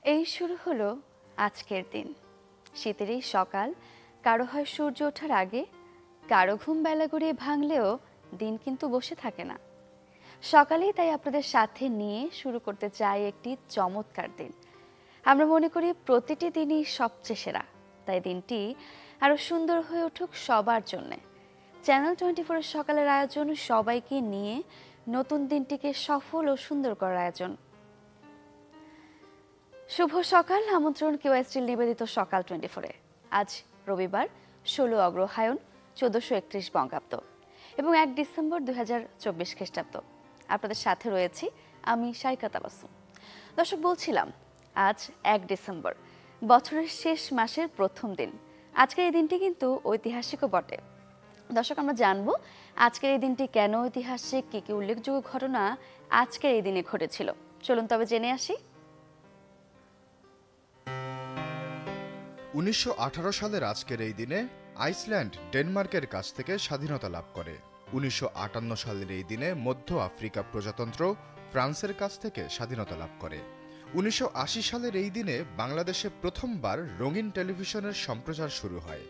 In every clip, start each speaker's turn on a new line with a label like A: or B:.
A: এই শুরু হলো আজকের দিন। শীতের এই সকাল, কারো হয় সূর্য ওঠার আগে, কারো ঘুম বেলা গড়িয়ে ভাঙলেও দিন কিন্তু বসে থাকে না। সকালেই তাই আপনাদের সাথে নিয়ে শুরু করতে চাই একটি চমৎকার দিন। আমরা মনে করি প্রতিটি দিনই সবচেয়ে সেরা, তাই দিনটি আরো সুন্দর হয়ে উঠুক সবার জন্যে। চ্যানেল 24-এর সকালের আয়োজন সবাইকে নিয়ে নতুন দিনটিকে সফল ও সুন্দর করার আয়োজন। শুভ সকাল, আমন্ত্রণ কেওয়াইস্টিল নিবেদিত সকাল 24-এ। আজ রবিবার 16 অগ্রহায়ণ 1431 বঙ্গাব্দ এবং 1 ডিসেম্বর 2024 খ্রিস্টাব্দ। আপনাদের সাথে রয়েছি আমি শাইকা তাবাসসুম। দর্শক, বলছিলাম আজ 1 ডিসেম্বর, বছরের শেষ মাসের প্রথম দিন। আজকের এই দিনটি কিন্তু ঐতিহাসিকও বটে। দর্শক, আমরা জানবো আজকের এই দিনটি কেন ঐতিহাসিক, কি কি উল্লেখযোগ্য ঘটনা আজকের এই দিনে ঘটেছিল। চলুন তবে জেনে আসি।
B: 1918 সালের আজকের এই দিনে আইসল্যান্ড ডেনমার্কের কাছ থেকে স্বাধীনতা লাভ করে। 1958 সালের এই দিনে মধ্য আফ্রিকা প্রজাতন্ত্র ফ্রান্সের কাছ থেকে স্বাধীনতা লাভ করে। 1980 সালের এই দিনে বাংলাদেশে প্রথমবার রঙিন টেলিভিশনের সম্প্রচার শুরু হয়।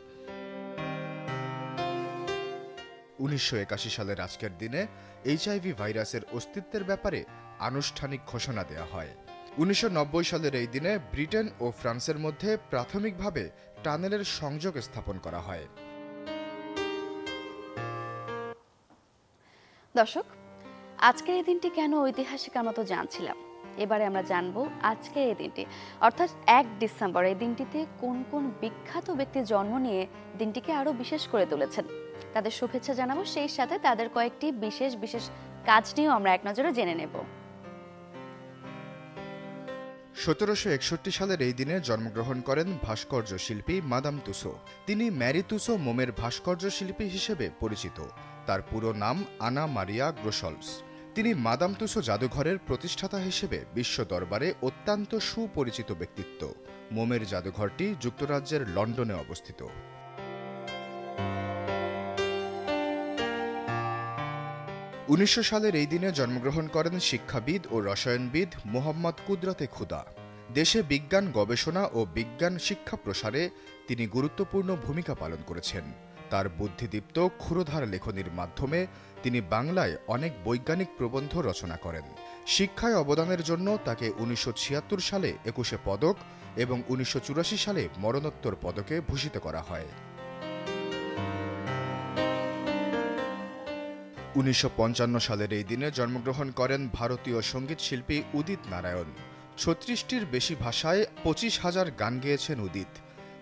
B: 1981 সালের আজকের দিনে এইচআইভি ভাইরাসের অস্তিত্বের ব্যাপারে আনুষ্ঠানিক ঘোষণা দেওয়া হয়। 1990 সালের এই দিনে ব্রিটেন ও ফ্রান্সের মধ্যে প্রাথমিকভাবে টানেলের সংযোগ স্থাপন করা হয়।
A: দর্শক, আজকের এই দিনটি কেন ঐতিহাসিক আমরা তো জানছিলাম। এবারে আমরা জানবো আজকের এই দিনটি অর্থাৎ 1 ডিসেম্বর, এই দিনটিতে কোন কোন বিখ্যাত ব্যক্তির জন্ম নিয়ে দিনটিকে আরো বিশেষ করে তুলেছেন। তাদের শুভেচ্ছা জানাবো, সেই সাথে তাদের কয়েকটি বিশেষ বিশেষ কাজ নিয়েও আমরা এক নজরে জেনে নেব।
B: 1761 সালের এই দিনে জন্মগ্রহণ করেন ভাস্কর্য শিল্পী মাদাম তুসো। তিনি ম্যারি তুসো মোমের ভাস্কর্য শিল্পী হিসেবে পরিচিত। তার পুরো নাম আনা মারিয়া গ্রোসলস। তিনি মাদাম তুসো জাদুঘরের প্রতিষ্ঠাতা হিসেবে বিশ্ব দরবারে অত্যন্ত সুপরিচিত ব্যক্তিত্ব। মোমের জাদুঘরটি যুক্তরাজ্যের লন্ডনে অবস্থিত। 1900 সালের এই দিনে জন্মগ্রহণ করেন শিক্ষাবিদ ও রসায়নবিদ মোহাম্মদ কুদরতে খুদা। দেশে বিজ্ঞান গবেষণা ও বিজ্ঞান শিক্ষা প্রসারে তিনি গুরুত্বপূর্ণ ভূমিকা পালন করেছেন। তার বুদ্ধিদীপ্ত ক্ষুরধার লেখনীর মাধ্যমে তিনি বাংলায় অনেক বৈজ্ঞানিক প্রবন্ধ রচনা করেন। শিক্ষায় অবদানের জন্য তাকে 1976 সালে 21 পদক এবং 1984 সালে মরণোত্তর পদকে ভূষিত করা হয়। 1955 সালের এই দিনে জন্মগ্রহণ করেন ভারতীয় সঙ্গীত শিল্পী উদিত নারায়ণ। 36টির বেশি ভাষায় 25,000 গান গেয়েছেন উদিত।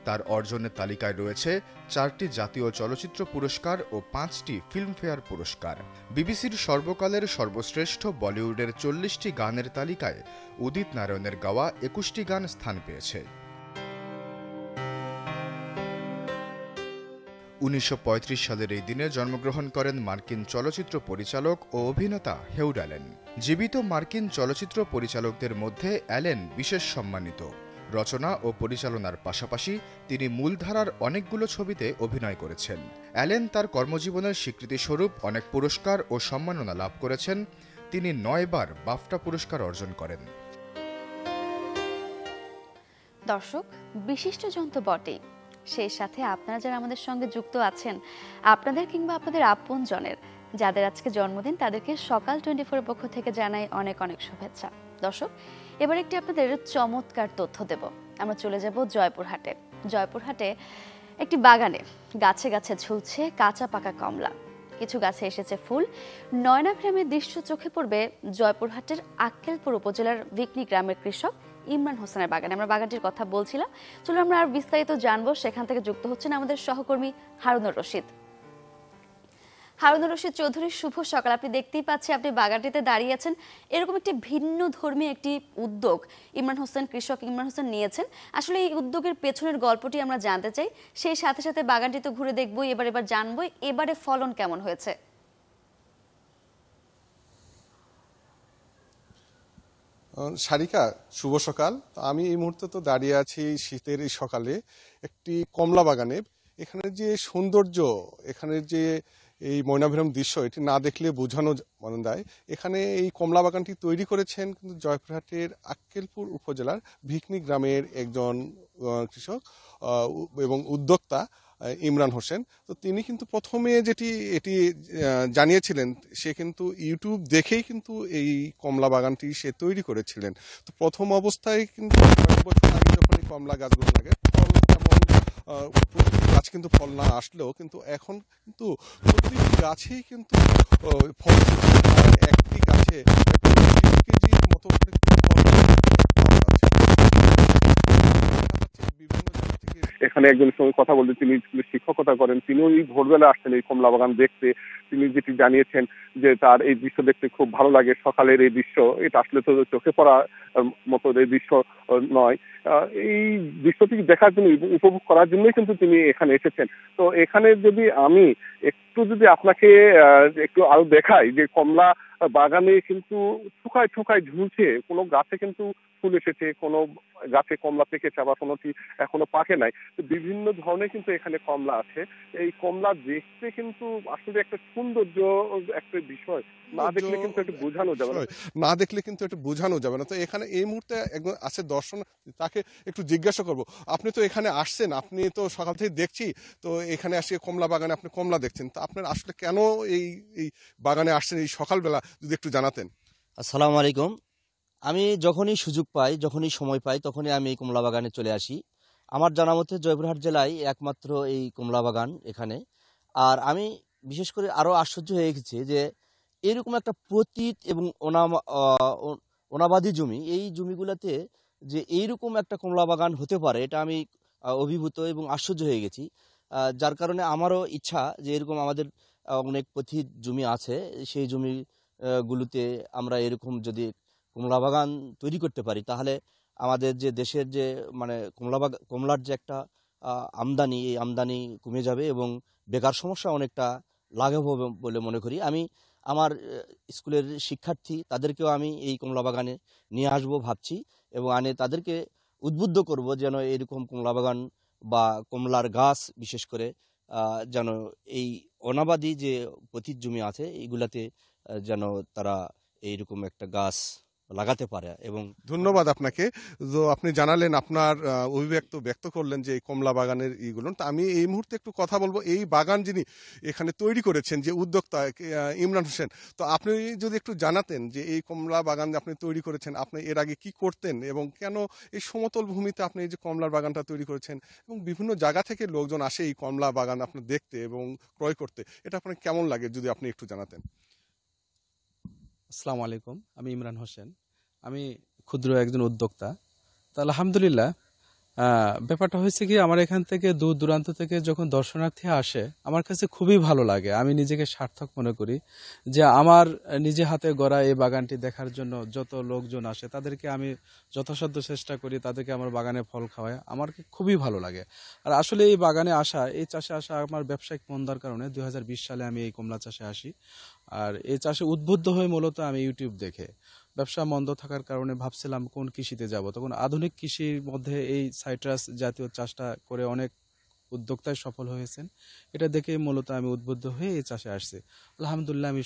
B: তার অর্জনের তালিকায় রয়েছে 4টি জাতীয় চলচ্চিত্র পুরস্কার ও 5টি ফিল্মফেয়ার পুরস্কার। বিবিসির সর্বকালের সর্বশ্রেষ্ঠ বলিউডের 40টি গানের তালিকায় উদিত নারায়ণের গাওয়া 21টি গান স্থান পেয়েছে। 1935 সালের এই দিনে জন্মগ্রহণ করেন মার্কিন চলচ্চিত্র পরিচালক ও অভিনেতা হেউড অ্যালেন। জীবিত মার্কিন চলচ্চিত্র পরিচালকদের মধ্যে অ্যালেন বিশেষ সম্মানিত। রচনা ও পরিচালনার পাশাপাশি তিনি মূলধারার অনেকগুলো ছবিতে অভিনয় করেছেন। অ্যালেন তার কর্মজীবনের স্বীকৃতিস্বরূপ অনেক পুরস্কার ও সম্মাননা লাভ করেছেন। তিনি 9 বার বাফটা পুরস্কার অর্জন করেন।
A: দর্শক, বিশিষ্ট জন তো বটেই, সেই সাথে আপনারা যারা আমাদের সঙ্গে যুক্ত আছেন, আপনাদের কিংবা আপনাদের আপনজনের যাদের আজকে জন্মদিন, তাদেরকে সকাল 24-এর পক্ষ থেকে জানাই অনেক অনেক শুভেচ্ছা। দর্শক, এবার একটি আপনাদের চমৎকার তথ্য দেব। আমরা চলে যাব জয়পুরহাটে। জয়পুরহাটে একটি বাগানে গাছে গাছে ঝুলছে কাঁচা পাকা কমলা। কিছু গাছে এসেছে ফুল। নয়নাভিরামের দৃশ্য চোখে পড়বে জয়পুরহাটের আক্কেলপুর উপজেলার ভিকনি গ্রামের কৃষক ইমরান হোসেনের বাগানে। আমরা বাগানটির কথা বলছিলাম, চলুন আমরা আর বিস্তারিত জানবো। সেখান থেকে যুক্ত হচ্ছেন আমাদের সহকর্মী হারুনুর রশিদ। হারুনুর রশিদ চৌধুরী, শুভ সকাল। আপনি দেখতেই পাচ্ছেন, আপনি বাগানটিতে দাঁড়িয়ে আছেন। এরকম একটি ভিন্ন ধর্মী একটি উদ্যোগ ইমরান হোসেন, কৃষক ইমরান হোসেন নিয়েছেন। আসলে এই উদ্যোগের পেছনের গল্পটি আমরা জানতে চাই। সেই সাথে সাথে বাগানটি তো ঘুরে দেখবো, এবার জানবো এবারে ফলন কেমন হয়েছে।
C: সারিকা, শুভ সকাল। আমি এই মুহূর্তে তো দাঁড়িয়ে আছি শীতের এই সকালে একটি কমলা বাগানে। এখানে যে সৌন্দর্য, এখানে যে এই ময়নাভিরাম দৃশ্য এটি না দেখলে বোঝানো মনে দেয়। এখানে এই কমলা বাগানটি তৈরি করেছেন কিন্তু জয়পুরহাটের আক্কেলপুর উপজেলার ভিকনি গ্রামের একজন কৃষক এবং উদ্যোক্তা ইমরান হোসেন। তো তিনি কিন্তু প্রথমে এটি জানিয়েছিলেন, সে কিন্তু ইউটিউব দেখেই কিন্তু এই কমলা বাগানটি সে তৈরি করেছিলেন। তো প্রথম অবস্থায় কিন্তু কয়েক বছর আগে যখন এই কমলা গাছগুলো লাগে ফল তেমন প্রতিটি গাছ কিন্তু ফল না আসলেও কিন্তু এখন কিন্তু প্রতিটি গাছেই কিন্তু ফল, একটি গাছে 30 কেজির মতো করে ফল পাওয়া যাচ্ছে। বিভিন্ন জায়গা থেকে এখানে একজনের সঙ্গে কথা বলতে, তিনি স্কুলে শিক্ষকতা করেন, তিনিও এই ভোরবেলা আসছেন এই কমলা বাগান দেখতে। তিনি যেটি জানিয়েছেন যে তার এই দৃশ্য দেখতে খুব ভালো লাগে, সকালের এই দৃশ্য, এটা আসলে তো চোখে পড়া মতো এই দৃশ্য নয়। এই দৃশ্যটি দেখার জন্য, উপভোগ করার জন্যই কিন্তু তিনি এখানে এসেছেন। তো এখানে যদি আমি যদি আপনাকে একটু আরো দেখাই যে কমলা বাগানে কিন্তু শুকায় শুকায় ঝুলছে, কোনো গাছে কিন্তু ফুল এসেছে, কোনো গাছে কমলা পেকেছে, আবার কোনোটি এখনো পাকে নাই। বিভিন্ন ধরনের কিন্তু এখানে কমলা আছে। এই কমলা দেখতে কিন্তু আসলে একটা সৌন্দর্য একটা বিষয়, না দেখলে কিন্তু একটু বোঝানো যাবে না, না দেখলে কিন্তু একটু বোঝানো যাবে না। তো এখানে এই মুহূর্তে একজন আছে দর্শন, তাকে একটু জিজ্ঞাসা করব, আপনি তো এখানে আসছেন, আপনি তো সকাল থেকে দেখছি, তো এখানে আসে কমলা বাগানে আপনি কমলা দেখছেন, তো আপনার আসলে কেন এই এই বাগানে আসছেন এই সকালবেলা, যদি একটু জানাতেন।
D: আসসালামু আলাইকুম। আমি যখনই সুযোগ পাই, যখনই সময় পাই, তখনই আমি এই কমলা বাগানে চলে আসি। আমার জানা মতে জয়পুরহাট জেলায় একমাত্র এই কমলা বাগান এখানে। আর আমি বিশেষ করে আরও আশ্চর্য হয়ে গেছি যে এরকম একটা পতিত এবং অনাবাদি জমি, এই জমিগুলোতে যে এইরকম একটা কমলা বাগান হতে পারে, এটা আমি অভিভূত এবং আশ্চর্য হয়ে গেছি। যার কারণে আমারও ইচ্ছা যে এরকম আমাদের অনেক পতিত জমি আছে, সেই জমি গুলোতে আমরা এরকম যদি কমলা বাগান তৈরি করতে পারি, তাহলে আমাদের যে দেশের যে মানে কমলার যে একটা আমদানি, এই আমদানি কমে যাবে এবং বেকার সমস্যা অনেকটা লাঘব হবে বলে মনে করি। আমি আমার স্কুলের শিক্ষার্থী তাদেরকেও আমি এই কমলা বাগানে নিয়ে আসবো ভাবছি, এবং তাদেরকে উদ্বুদ্ধ করব যেন এরকম কমলা বাগান বা কমলার গাছ বিশেষ করে যেন এই অনাবাদি যে পতিত জমি আছে এইগুলাতে যেন তারা এইরকম একটা গাছ লাগাতে পারে। এবং
C: ধন্যবাদ আপনাকে। তো আপনি জানালেন, আপনার ব্যক্ত করলেন যে এই কমলা বাগানের এইগুলো। তো আমি এই মুহূর্তে একটু কথা বলবো এই বাগান যিনি এখানে তৈরি করেছেন, যে উদ্যোক্তা ইমরান হোসেন। তো আপনি যদি একটু জানাতেন যে এই কমলা বাগান আপনি তৈরি করেছেন, আপনি এর আগে কি করতেন এবং কেন এই সমতল ভূমিতে আপনি এই যে কমলার বাগানটা তৈরি করেছেন, এবং বিভিন্ন জায়গা থেকে লোকজন আসে এই কমলা বাগান আপনি দেখতে এবং ক্রয় করতে, এটা আপনার কেমন লাগে যদি আপনি একটু জানাতেন।
E: আসসালামু আলাইকুম, আমি ইমরান হোসেন। আমি ক্ষুদ্র একজন উদ্যোক্তা। তা আলহামদুলিল্লাহ, ব্যাপারটা হয়েছে কি, আমার এখান থেকে দূর দূরান্ত থেকে যখন দর্শনার্থী আসে, আমার কাছে খুবই ভালো লাগে। আমি নিজেকে সার্থক মনে করি যে আমার নিজে হাতে গড়া এই বাগানটি দেখার জন্য যত লোকজন আসে তাদেরকে আমি যথাসাধ্য চেষ্টা করি, তাদেরকে আমার বাগানে ফল খাওয়াই, আমার খুবই ভালো লাগে। আর আসলে এই বাগানে আসা, এই চাষে আসা আমার ব্যবসায়িক মন্দার কারণে 2020 সালে আমি এই কমলা চাষে আসি। আর এই চাষে উদ্বুদ্ধ হয়ে মূলত আমি ইউটিউব দেখে, ব্যবসা মন্দ থাকার কারণে ভাবছিলাম কোন কৃষিতে যাব, তখন আধুনিক কৃষির মধ্যে এই সাইট্রাস জাতীয় চাষটা করে অনেক উদ্যোক্তায় সফল হয়েছেন। এটা দেখে মূলত আমি উদ্বুদ্ধ হয়ে এই চাষে আসছি। আলহামদুলিল্লাহ আমি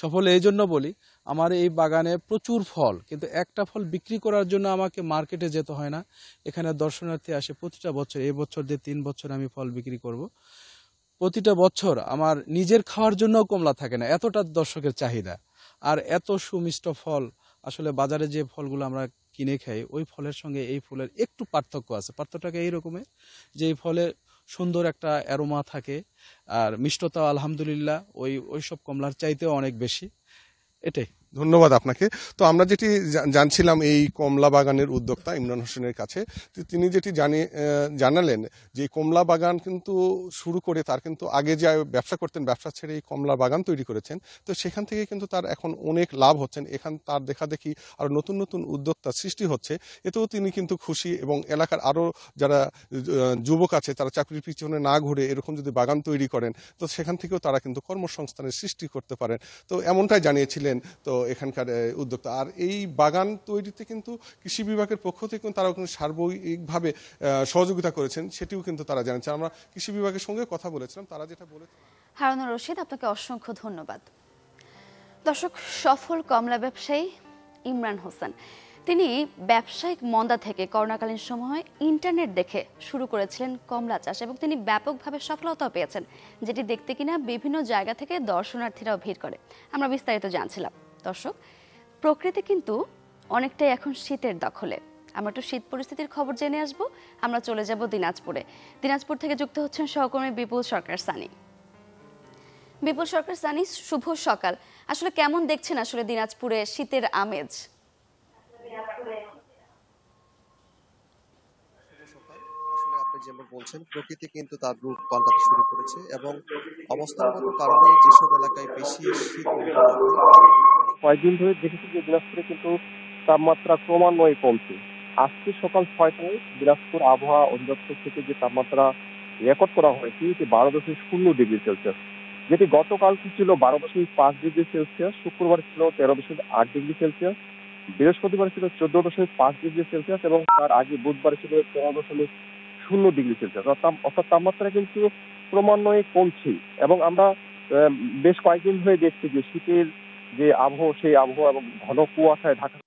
E: সফল এই জন্য বলি, আমার এই বাগানে প্রচুর ফল, কিন্তু একটা ফল বিক্রি করার জন্য আমাকে মার্কেটে যেতে হয় না। এখানে দর্শনার্থী আসে প্রতিটা বছর, এই বছর দিয়ে 3 বছর আমি ফল বিক্রি করব। প্রতিটা বছর আমার নিজের খাওয়ার জন্য কমলা থাকে না, এতটা দর্শকের চাহিদা। আর এত সুমিষ্ট ফল, আসলে বাজারে যে ফলগুলো আমরা কিনে খাই, ওই ফলের সঙ্গে এই ফলের একটু পার্থক্য আছে। পার্থক্যটা এই রকমের যে এই ফলে সুন্দর একটা অ্যারোমা থাকে, আর মিষ্টতা আলহামদুলিল্লাহ ওই সব কমলার চাইতেও অনেক বেশি। এটাই।
C: ধন্যবাদ আপনাকে। তো আমরা যেটি জানছিলাম এই কমলা বাগানের উদ্যোক্তা ইমরান হোসেনের কাছে, তিনি যেটি জানালেন যে কমলা বাগান কিন্তু শুরু করে তার কিন্তু আগে যে ব্যবসা করতেন, ব্যবসা ছেড়ে এই কমলা বাগান তৈরি করেছেন। তো সেখান থেকে কিন্তু তার এখন অনেক লাভ হচ্ছেন, এখান তার দেখা দেখি আরো নতুন নতুন উদ্যোক্তা সৃষ্টি হচ্ছে, এতেও তিনি কিন্তু খুশি। এবং এলাকার আরো যারা যুবক আছে, তারা চাকরির পিছনে না ঘুরে এরকম যদি বাগান তৈরি করেন, তো সেখান থেকেও তারা কিন্তু কর্মসংস্থানের সৃষ্টি করতে পারেন। তো এমনটাই জানিয়েছিলেন তো
F: এখানকার উদ্যোক্তা। আর এই বাগান তৈরিতে কিন্তু কৃষি বিভাগের পক্ষ থেকে তারাও কিন্তু সার্বিকভাবে সহযোগিতা করেছেন, সেটিও কিন্তু তারা জানাচ্ছেন। আমরা কৃষি বিভাগের সঙ্গে কথা বলেছিলাম, তারা যেটা বলেছেন।
A: হারুনুর রশিদ, আপনাকে অসংখ্য ধন্যবাদ। দর্শক, সফল কমলা ব্যবসায়ী ইমরান হোসেন তিনি ব্যবসায়িক মন্দা থেকে করোনাকালীন সময়ে ইন্টারনেট দেখে শুরু করেছিলেন কমলা চাষ এবং তিনি ব্যাপকভাবে সফলতাও পেয়েছেন, যেটি দেখতে কিনা বিভিন্ন জায়গা থেকে দর্শনার্থীরাও ভিড় করে। আমরা বিস্তারিত জানছিলাম। দর্শক, প্রকৃতি কিন্তু অনেকটাই এখন শীতের দখলে। আমরা একটু শীত পরিস্থিতির খবর জেনে আসবো। আমরা চলে যাব দিনাজপুরে। দিনাজপুর থেকে যুক্ত হচ্ছেন সহকর্মী বিপুল সরকার সানি। বিপুল সরকার সানি, শুভ সকাল। আসলে কেমন দেখছেন আসলে দিনাজপুরে শীতের আমেজ?
G: আপনি যেমন বলছেন, প্রকৃতি কিন্তু তার রূপ পাল্টাতে শুরু করেছে এবং অবস্থানগত কারণে যেসব এলাকায় বেশি শীত
C: কয়েকদিন ধরে দেখেছি যে দিনাজপুরে কিন্তু তাপমাত্রা ক্রমান্বয়ে কমছে। আজকে সকাল 6টায় দিনাজপুর আবহাওয়া অধিদপ্তর থেকে যে তাপমাত্রা রেকর্ড করা হয়েছে এটি 12.0 ডিগ্রি সেলসিয়াস, যেটি গতকাল ছিল 12.5 ডিগ্রি সেলসিয়াস, শুক্রবার ছিল 13.8 ডিগ্রি সেলসিয়াস, বৃহস্পতিবার ছিল 14.5 ডিগ্রি সেলসিয়াস এবং তার আগে বুধবার ছিল 13.0 ডিগ্রি সেলসিয়াস। অর্থাৎ তাপমাত্রা কিন্তু ক্রমান্বয়ে কমছে এবং আমরা বেশ কয়েকদিন ধরে দেখছি যে শীতের যে আবহাওয়া, সেই আবহাওয়া এবং ঘন কুয়াশায় ঢাকা,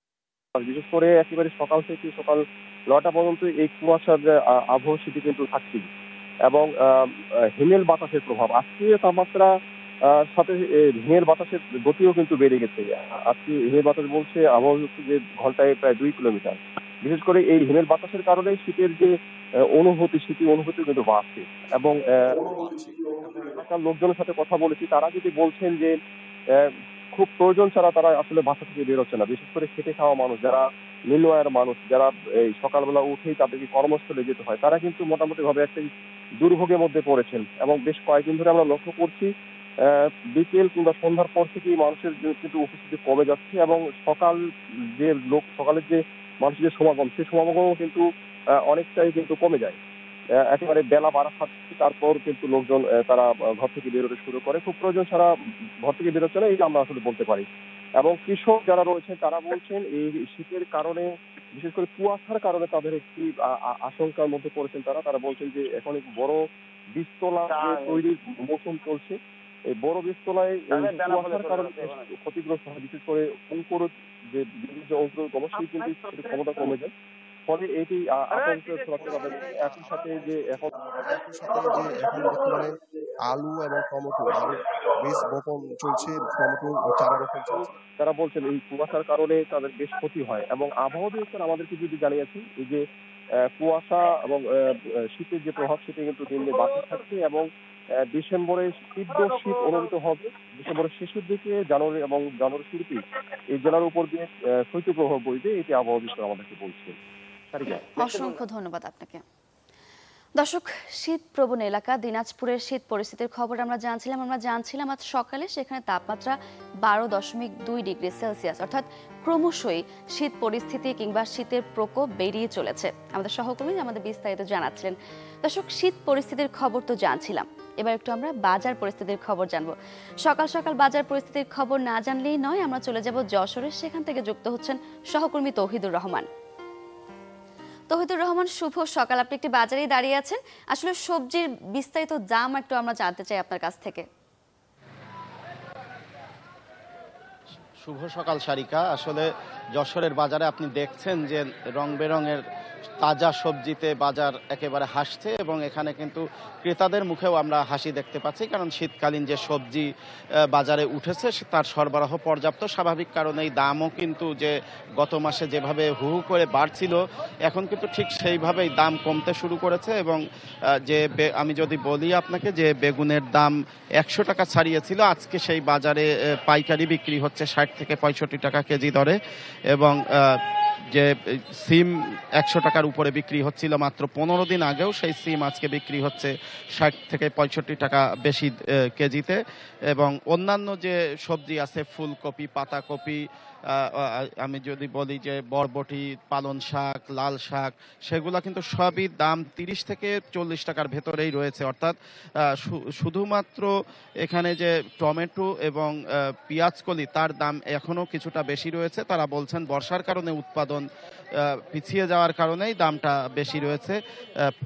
C: বিশেষ করে একেবারে সকাল থেকে সকাল 9টা পর্যন্ত এই কুয়াশার আবহাওয়া সেটি কিন্তু থাকছে এবং হিমেল বাতাসের প্রভাব। আজকে তাপমাত্রা সাথে হিমেল বাতাসের গতিও কিন্তু বেড়ে গেছে। আজকে হিমেল বাতাস বলছে আবহাওয়া যে ঘন্টায় প্রায় 2 কিলোমিটার। বিশেষ করে এই হিমেল বাতাসের কারণে শীতের যে শীতের অনুভূতি কিন্তু বাড়ছে এবং এলাকার লোকজনের সাথে কথা বলেছি, তারা যদি বলছেন যে খুব প্রয়োজন ছাড়া তারা আসলে বাসা থেকে বেরোচ্ছে না। বিশেষ করে খেটে খাওয়া মানুষ, যারা নিম্ন আয়ের মানুষ, যারা এই সকালবেলা উঠেই তাদেরকে কর্মস্থলে যেতে হয়, তারা কিন্তু মোটামুটি ভাবে একটা দুর্ভোগের মধ্যে পড়েছেন এবং বেশ কয়েকদিন ধরে আমরা লক্ষ্য করছি বিকেল কিংবা সন্ধ্যার পর থেকেই মানুষের কিন্তু উপস্থিতি কমে যাচ্ছে এবং সকালের যে মানুষের যে সমাগম, সেই সমাগমও কিন্তু অনেকটাই কিন্তু কমে যায়। একেবারে বেলা বাড়া থাকছে, তারপর কিন্তু লোকজন তারা ঘর থেকে বেরোতে শুরু করে। খুব প্রয়োজন ছাড়া ঘর থেকে বেরোচ্ছে না, এটা আমরা আসলে বলতে পারি। এবং কৃষক যারা রয়েছেন তারা বলছেন এই শীতের কারণে, বিশেষ করে কুয়াশার কারণে তাদের একটি আশঙ্কার মধ্যে পড়েছেন। তারা বলছেন যে এখন এক বড় বীজতলা তৈরির মৌসুম চলছে। এই বড় বীজতলায় কুয়াশার কারণে ক্ষতিগ্রস্ত হয়, বিশেষ করে অঙ্কুর যে অঙ্কুর অবশ্যই কিন্তু ক্ষমতা কমে যায়, ফলে এটি আতঙ্কের ছড়াতে পারে। একই সাথে যে এখন
G: বর্তমানে আলু এবং টমেটো বীজ বপন চলছে, টমেটো চারা রোপণ চলছে।
C: তারা বলছেন এই কুয়াশার কারণে তাদের বেশ ক্ষতি হয় এবং আবহাওয়া দপ্তর আমাদেরকে যদি জানিয়েছে এই যে কুয়াশা এবং শীতের যে প্রভাব সেটি কিন্তু দিন দিন বাড়তে থাকছে এবং ডিসেম্বরে তীব্র শীত অনুভূত হবে। ডিসেম্বরের শেষের দিকে জানুয়ারি এবং জানুয়ারি শুরুতে এই জেলার উপর দিয়ে শৈত্য প্রভাব বইবে, এটি আবহাওয়া দপ্তর আমাদেরকে বলছে।
A: অসংখ্য ধন্যবাদ আপনাকে। দর্শক, শীত প্রবণ এলাকা দিনাজপুরের শীত পরিস্থিতির খবর আমরা জানছিলাম আজ সকালে সেখানে তাপমাত্রা 12.2 ডিগ্রি সেলসিয়াস, অর্থাৎ ক্রমশই শীত পরিস্থিতি কিংবা শীতের প্রকোপ বেরিয়ে চলেছে। আমাদের সহকর্মী আমাদের বিস্তারিত জানাচ্ছিলেন। দর্শক, শীত পরিস্থিতির খবর তো জানছিলাম, এবার একটু আমরা বাজার পরিস্থিতির খবর জানবো। সকাল সকাল বাজার পরিস্থিতির খবর না জানলেই নয়, আমরা চলে যাব যশোরে। সেখান থেকে যুক্ত হচ্ছেন সহকর্মী তৌহিদুর রহমান। শুভ সকাল। আপনি একটি বাজারেই দাঁড়িয়ে আছেন, আসলে সবজির বিস্তারিত দাম একটু আমরা জানতে চাই আপনার কাছ থেকে।
H: শুভ সকাল সারিকা। আসলে যশোরের বাজারে আপনি দেখছেন যে রং বেরঙের তাজা সবজিতে বাজার একেবারে হাসছে এবং এখানে কিন্তু ক্রেতাদের মুখেও আমরা হাসি দেখতে পাচ্ছি, কারণ শীতকালীন যে সবজি বাজারে উঠেছে তার সরবরাহ পর্যাপ্ত। স্বাভাবিক কারণেই দামও কিন্তু যে গত মাসে যেভাবে হু হু করে বাড়ছিল এখন কিন্তু ঠিক সেইভাবেই দাম কমতে শুরু করেছে এবং আমি যদি বলি আপনাকে যে বেগুনের দাম 100 টাকা ছাড়িয়েছিল, আজকে সেই বাজারে পাইকারি বিক্রি হচ্ছে 60 থেকে 65 টাকা কেজি দরে এবং যে সিম 100 টাকার উপরে বিক্রি হচ্ছিল মাত্র 15 দিন আগেও, সেই সিম আজকে বিক্রি হচ্ছে 60 থেকে 65 টাকা বেশি কেজিতে। এবং অন্যান্য যে সবজি আছে, ফুলকপি, পাতাকপি, আমি যদি বলি যে বরবটি, পালন শাক, লাল শাক, সেগুলা কিন্তু সবই দাম 30 থেকে 40 টাকার ভেতরেই রয়েছে। অর্থাৎ শুধুমাত্র এখানে যে টমেটো এবং পেঁয়াজকলি, তার দাম এখনো কিছুটা বেশি রয়েছে। তারা বলছেন বর্ষার কারণে উৎপাদন পিছিয়ে যাওয়ার কারণেই দামটা বেশি রয়েছে।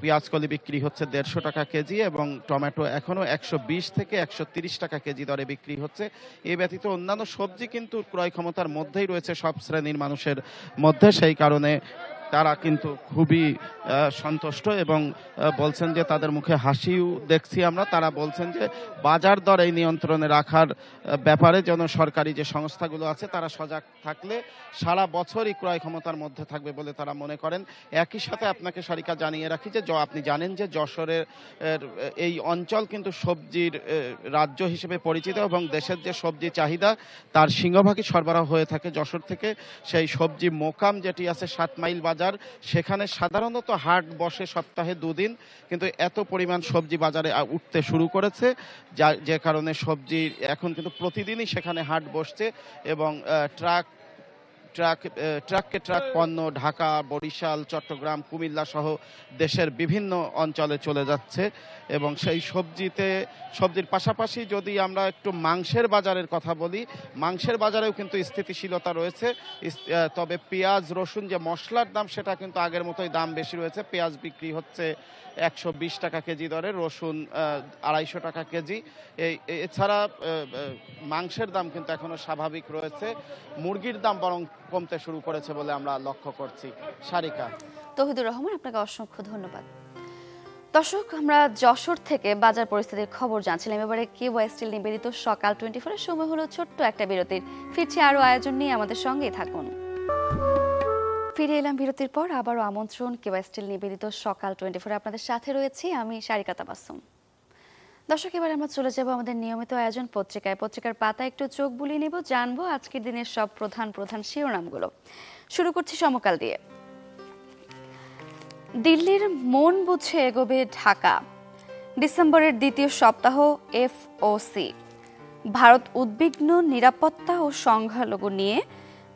H: পেঁয়াজকলি বিক্রি হচ্ছে 150 টাকা কেজি এবং টমেটো এখনো 120 থেকে 130 টাকা কেজি দরে বিক্রি হচ্ছে। এ ব্যতীত অন্যান্য সবজি কিন্তু ক্রয় ক্ষমতার মধ্যেই রয়েছে সব শ্রেণীর মানুষের মধ্যে, সেই কারণে তারা কিন্তু খুবই সন্তুষ্ট এবং বলছেন যে তাদের মুখে হাসিও দেখছি আমরা। তারা বলছেন যে বাজার দর এই নিয়ন্ত্রণে রাখার ব্যাপারে যেন সরকারি যে সংস্থাগুলো আছে তারা সজাগ থাকলে সারা বছরই ক্রয় ক্ষমতার মধ্যে থাকবে বলে তারা মনে করেন। একই সাথে আপনাকে সারিকা জানিয়ে রাখি যে আপনি জানেন যে যশোরের এই অঞ্চল কিন্তু সবজির রাজ্য হিসেবে পরিচিত এবং দেশের যে সবজি চাহিদা তার সিংহভাগই সরবরাহ হয়ে থাকে যশোর থেকে। সেই সবজি মোকাম যেটি আছে 7 মাইল বাজার, সেখানে সাধারণত হাট বসে সপ্তাহে 2 দিন, কিন্তু এত পরিমাণ সবজি বাজারে উঠতে শুরু করেছে যে কারণে সবজি এখন কিন্তু প্রতিদিনই সেখানে হাট বসছে এবং ট্রাককে ট্রাক পণ্য ঢাকা, বরিশাল, চট্টগ্রাম, কুমিল্লা সহ দেশের বিভিন্ন অঞ্চলে চলে যাচ্ছে। এবং সেই সবজির পাশাপাশি যদি আমরা একটু মাংসের বাজারের কথা বলি, মাংসের বাজারেও কিন্তু স্থিতিশীলতা রয়েছে। তবে পেঁয়াজ, রসুন যে মশলার দাম সেটা কিন্তু আগের মতোই দাম বেশি রয়েছে। পেঁয়াজ বিক্রি হচ্ছে 120 টাকা কেজি দরে, রসুন 250 টাকা কেজি। এছাড়া মাংসের দাম কিন্তু এখনো স্বাভাবিক রয়েছে। মুরগির দাম বরং কমতে শুরু করেছে বলে আমরা লক্ষ্য করছি। সারিকা।
A: তৌহিদুর রহমান, আপনাকে অসংখ্য ধন্যবাদ। দর্শক, আমরা যশোর থেকে বাজার পরিস্থিতির খবর জানছিলাম। এবারে কেওয়াই স্টিল নিবেদিত সকাল 24-এর সময় হলো ছোট্ট একটা বিরতির। ফিরছি আরো আয়োজন নিয়ে, আমাদের সঙ্গেই থাকুন। ফিরে এলাম বিরতির পর, আবারও আমন্ত্রণ কেওয়াই স্টিল নিবেদিত সকাল 24-এ। আপনাদের সাথে রয়েছি আমি সারিকা তাবাসসুম। দর্শক, এবার আমরা চলে যাব আমাদের নিয়মিত আয়োজন পত্রিকার পাতায় একটু চোখ বুলিয়ে নেব, জানবো আজকের দিনের সব প্রধান শিরোনামগুলো। শুরু করছি সমকাল দিয়ে। দিল্লির মন বুঝে এগোবে ঢাকা, ডিসেম্বরের দ্বিতীয় সপ্তাহ এফওসি। ভারত উদ্বিগ্ন নিরাপত্তা ও সংখ্যালঘু নিয়ে,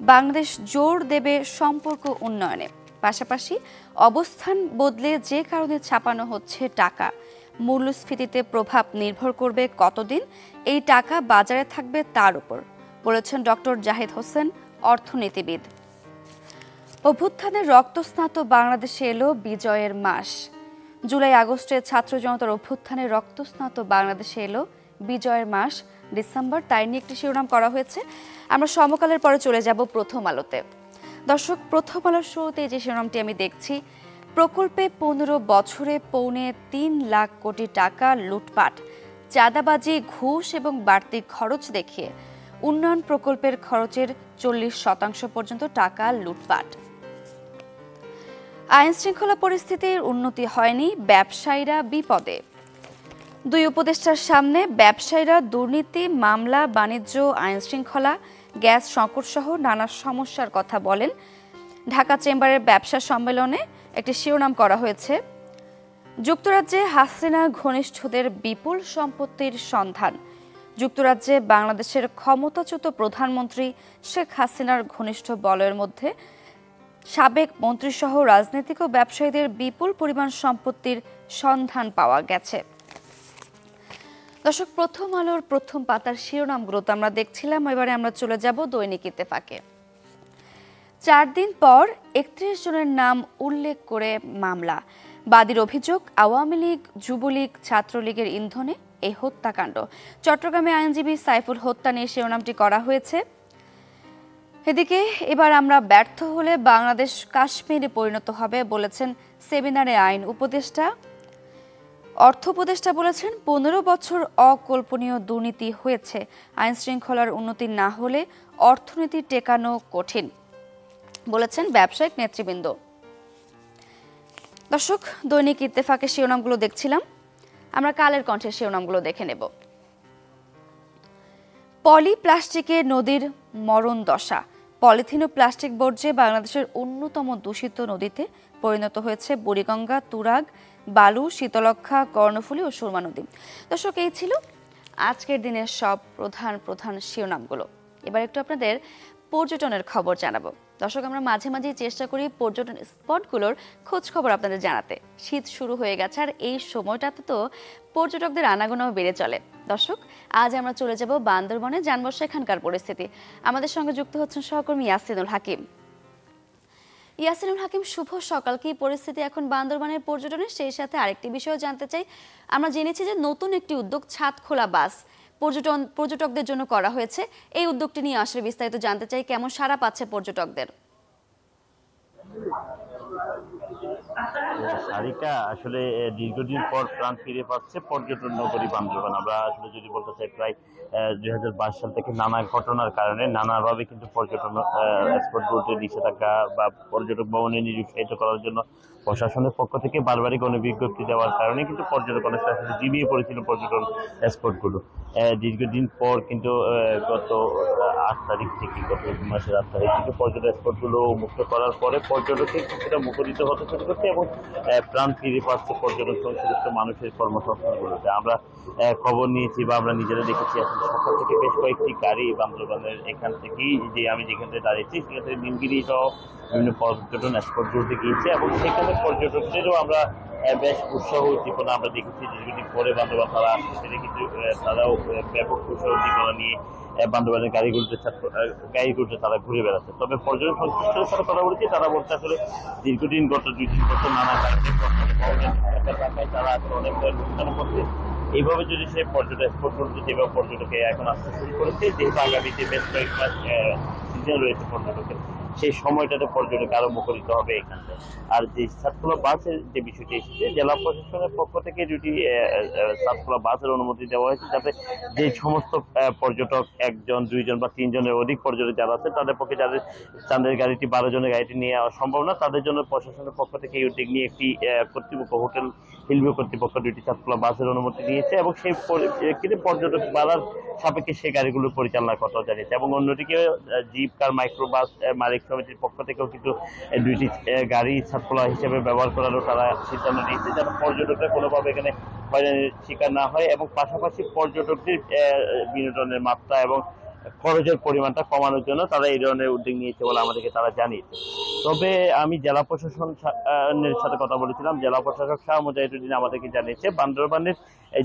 A: বাংলাদেশ জোর দেবে সম্পর্ক উন্নয়নে। পাশাপাশি অবস্থান বদলে যে কারণে ছাপানো হচ্ছে টাকা, মূল্যস্ফীতিতে প্রভাব নির্ভর করবে কতদিন, এই টাকা বাজারে থাকবে তার উপর, বলেছেন ডক্টর জাহিদ হোসেন, অর্থনীতিবিদ। অভ্যুত্থানের রক্তস্নাত বাংলাদেশে এলো বিজয়ের মাস। জুলাই আগস্টে ছাত্র জনতার অভ্যুত্থানের রক্তস্নাত বাংলাদেশে এলো বিজয়ের মাস ডিসেম্বর, তাই নিয়ে একটি শিরোনাম করা হয়েছে। আমরা সমকালের পরে চলে যাব প্রথম আলোতে। দর্শক, প্রথম আলোর শুরুতে যে শিরোনামটি আমি দেখছি, প্রকল্পে 15 বছরে 3.25 লাখ কোটি টাকা লুটপাট, চাঁদাবাজি, ঘুষ এবং বাড়তি খরচ দেখিয়ে উন্নয়ন প্রকল্পের খরচের 40% পর্যন্ত টাকা লুটপাট। আইন শৃঙ্খলা পরিস্থিতির উন্নতি হয়নি, ব্যবসায়ীরা বিপদে। দুই উপদেষ্টার সামনে ব্যবসায়ীরা দুর্নীতি, মামলা, বাণিজ্য, আইন শৃঙ্খলা, গ্যাস সংকট সহ নানা সমস্যার কথা বলেন। ঢাকা চেম্বারের ব্যবসা সম্মেলনে একটি শিরোনাম করা হয়েছে, যুক্তরাজ্যে হাসিনা ঘনিষ্ঠদের বিপুল সম্পত্তির সন্ধান। যুক্তরাজ্যে বাংলাদেশের ক্ষমতাচ্যুত প্রধানমন্ত্রী শেখ হাসিনার ঘনিষ্ঠ বলয়ের মধ্যে সাবেক মন্ত্রীসহ রাজনৈতিক ও ব্যবসায়ীদের বিপুল পরিমাণ সম্পত্তির সন্ধান পাওয়া গেছে। দর্শক, প্রথম আলোর প্রথম পাতার শিরোনামগুলো তো আমরা দেখছিলাম। এবারে আমরা চলে যাব দৈনিক ইত্তেফাকে। 4 দিন পর 31 জনের নাম উল্লেখ করে মামলা। বাদীর অভিযোগ, আওয়ামী লীগ, যুবলীগ, ছাত্রলীগের ইন্ধনে এই হত্যাকাণ্ড। চট্টগ্রামে আইনজীবী সাইফুল হত্যা নিয়ে শিরোনামটি করা হয়েছে। এদিকে এবার আমরা ব্যর্থ হলে বাংলাদেশ কাশ্মীরে পরিণত হবে বলেছেন সেমিনারে আইন উপদেষ্টা। অর্থ উপদেষ্টা বলেছেন, 15 বছর অকল্পনীয় দুর্নীতি হয়েছে, আইন শৃঙ্খলার উন্নতি না হলে অর্থনীতি টেকানো কঠিন, বলেছেন ব্যবসায়িক নেতৃবৃন্দ। দর্শক, দৈনিক ইত্তেফাকের শিরোনামগুলো দেখছিলাম, আমরা কালের কণ্ঠের শিরোনামগুলো দেখে নেব। পলি প্লাস্টিকে নদীর মরণ দশা, পলিথিন ও প্লাস্টিক বর্জ্যে বাংলাদেশের অন্যতম দূষিত নদীতে পরিণত হয়েছে বুড়িগঙ্গা, তুরাগ, বালু, শীতলক্ষা, কর্ণফুলী ও সুরমা নদী। দর্শক, এই ছিল আজকের দিনের সব প্রধান শিরোনামগুলো। এবার একটু আপনাদের পর্যটনের খবর জানাবো। দর্শক, আমরা মাঝে মাঝেই চেষ্টা করি পর্যটন স্পটগুলোর খোঁজ খবর আপনাদের জানাতে। শীত শুরু হয়ে গেছে আর এই সময়টাতে তো পর্যটকদের আনাগোনাও বেড়ে চলে। দর্শক, আজ আমরা চলে যাব বান্দরবনে, জানবো সেখানকার পরিস্থিতি। আমাদের সঙ্গে যুক্ত হচ্ছেন সহকর্মী ইয়াসিনুল হাকিম। ইয়াসিনুল হাকিম, শুভ সকাল। কি পরিস্থিতি এখন বান্দরবানের পর্যটনের? সেই সাথে আরেকটি বিষয় জানতে চাই। আমরা জেনেছি যে নতুন একটি উদ্যোগ ছাদ খোলা বাস পর্যটকদের জন্য করা হয়েছে। এই উদ্যোগটি নিয়ে আসলে বিস্তারিত জানতে চাই, কেমন সাড়া পাচ্ছে পর্যটকদের?
I: সারিকা, আসলে দীর্ঘদিন পর প্রাণ ফিরে পাচ্ছে পর্যটন নগরী বান্দরবান। আমরা আসলে যদি বলতে চাই, প্রায় 2022 সাল থেকে নানা ঘটনার কারণে নানাভাবে কিন্তু পর্যটন স্পটগুলোতে নিষেধাজ্ঞা বা পর্যটক ভবনে নিরুৎসাহিত করার জন্য প্রশাসনের পক্ষ থেকে বারবারই গণবিজ্ঞপ্তি দেওয়ার কারণে কিন্তু পর্যটক অনেক আসলে জিমিয়ে পড়েছিল পর্যটন স্পটগুলো। দীর্ঘদিন পর কিন্তু গত 8 তারিখ থেকে, গত মাসের 8 তারিখ থেকে পর্যটন স্পটগুলো মুক্ত করার পরে পর্যটকের কিছুটা মুখরিত হতে শুরু করছে এবং প্রাণ ফিরে পাচ্ছে পর্যটন সংশ্লিষ্ট মানুষের কর্মসংস্থানগুলোতে। আমরা খবর নিয়েছি বা আমরা নিজেরা দেখেছি, আসলে সকাল থেকে বেশ কয়েকটি গাড়ি বান্দরবানের এখান থেকেই, যে আমি যেখানে দাঁড়িয়েছি সেখান থেকে নীলগিরি সহ বিভিন্ন পর্যটন স্পটগুলোতে গিয়েছে এবং সেখানে পর্যটকদেরও আমরা বেশ উৎসাহ উদ্দীপনা আমরা দেখেছি। দীর্ঘদিন পরে বান্দরবান তারা আসছে, সেটা কিন্তু তারাও ব্যাপক উৎসাহ উদ্দীপনা নিয়ে বান্দরবানের গাড়িগুলোতে তারা ঘুরে বেড়াচ্ছে। তবে পর্যটন সংশ্লিষ্টদের সাথে কথা বলেছি, তারা বলতে আসলে দীর্ঘদিন গত 2-3 বছর নানা কারণে তারা আসলে অনেক লোকসান করছে। এইভাবে যদি সে পর্যটন স্পটগুলোতে যেভাবে পর্যটকে এখন আসতে শুরু করেছে, যেহেতু আগামীতে বেশ কয়েক মাস সিজন রয়েছে পর্যটকের, সেই সময়টাতে পর্যটক আরো মুখরিত হবে এখানটা। আর যে সাতখোলা বাসের যে বিষয়টি এসেছে, জেলা প্রশাসনের পক্ষ থেকে দুটি সাতখোলা বাসের অনুমতি দেওয়া হয়েছে, যাতে যে সমস্ত পর্যটক 1 জন 2 জন বা 3 জনের অধিক পর্যটক যারা আছে, তাদের পক্ষে যাদের চাঁদের গাড়িটি 12 জনের গাড়িটি নিয়ে যাওয়া সম্ভব না, তাদের জন্য প্রশাসনের পক্ষ থেকে এই উদ্যোগ নিয়ে একটি কর্তৃপক্ষ, হোটেল হিলভিউ কর্তৃপক্ষ দুটি সাতখোলা বাসের অনুমতি দিয়েছে এবং সেই পর্যটক বাড়ার সাপেক্ষে সেই গাড়িগুলো পরিচালনার কথা জানিয়েছে। এবং অন্যদিকে জিপ কার মাইক্রোবাস মালিক সমিতির পক্ষ থেকেও কিন্তু দুইটি গাড়ি সাতখোলা হিসেবে ব্যবহার করারও তারা সিদ্ধান্ত নিয়েছে, যাতে পর্যটকরা কোনোভাবে এখানে হয়রানির শিকার না হয় এবং পাশাপাশি পর্যটকদের বিনোদনের মাত্রা এবং খরচের পরিমাণটা কমানোর জন্য তারা এই ধরনের উদ্যোগ নিয়েছে বলে আমাদেরকে তারা জানিয়েছে। তবে আমি জেলা প্রশাসনের সাথে কথা বলেছিলাম, জেলা প্রশাসক শাহ মুজাহিদুদ্দিন আমাদেরকে জানিয়েছে বান্দরবানের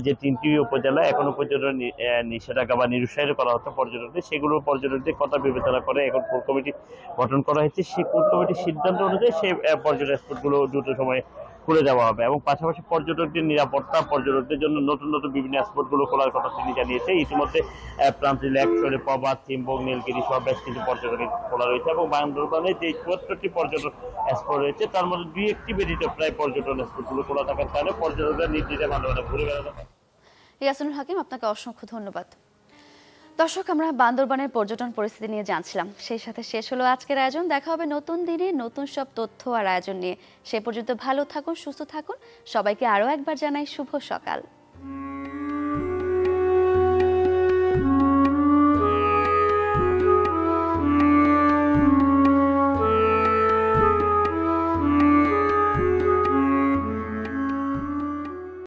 I: যে 3টি উপজেলা এখনো পর্যন্ত নিষেধাজ্ঞা বা নিরুৎসাহিত করা হচ্ছে পর্যটকদের, সেগুলো পর্যটকদের কথা বিবেচনা করে এখন কোর কমিটি গঠন করা হয়েছে। সেই কোর কমিটির সিদ্ধান্ত অনুযায়ী সেই পর্যটন স্পটগুলো দ্রুত সময়ে খুলে দেওয়া হবে এবং পাশাপাশি পর্যটকদের নিরাপত্তা, পর্যটকদের জন্য নতুন নতুন বিভিন্ন স্পটগুলো খোলার কথা তিনি জানিয়েছে। ইতিমধ্যে প্রান্তিক লেক, প্রবাদ, চিম্বক, নীলগিরি সহ বেশ কিছু পর্যটন খোলা রয়েছে এবং বান্দরবানে যে 74টি পর্যটন স্পট রয়েছে তার মধ্যে 2-1টি ব্যতীত প্রায় পর্যটন স্পটগুলো খোলা থাকার কারণে পর্যটকরা নির্দ্বিধায় বান্দরবানে ঘুরে বেড়াতে পারে।
A: ইয়াসিনুল হাকিম, আপনাকে অসংখ্য ধন্যবাদ। দর্শক, আমরা বান্দরবানের পর্যটন পরিস্থিতি নিয়ে জানছিলাম। সেই সাথে শেষ হলো আজকের আয়োজন। দেখা হবে নতুন দিনে নতুন সব তথ্য আর আয়োজন নিয়ে। সে পর্যন্ত ভালো থাকুন, সুস্থ থাকুন। সবাইকে আরও একবার জানাই শুভ সকাল।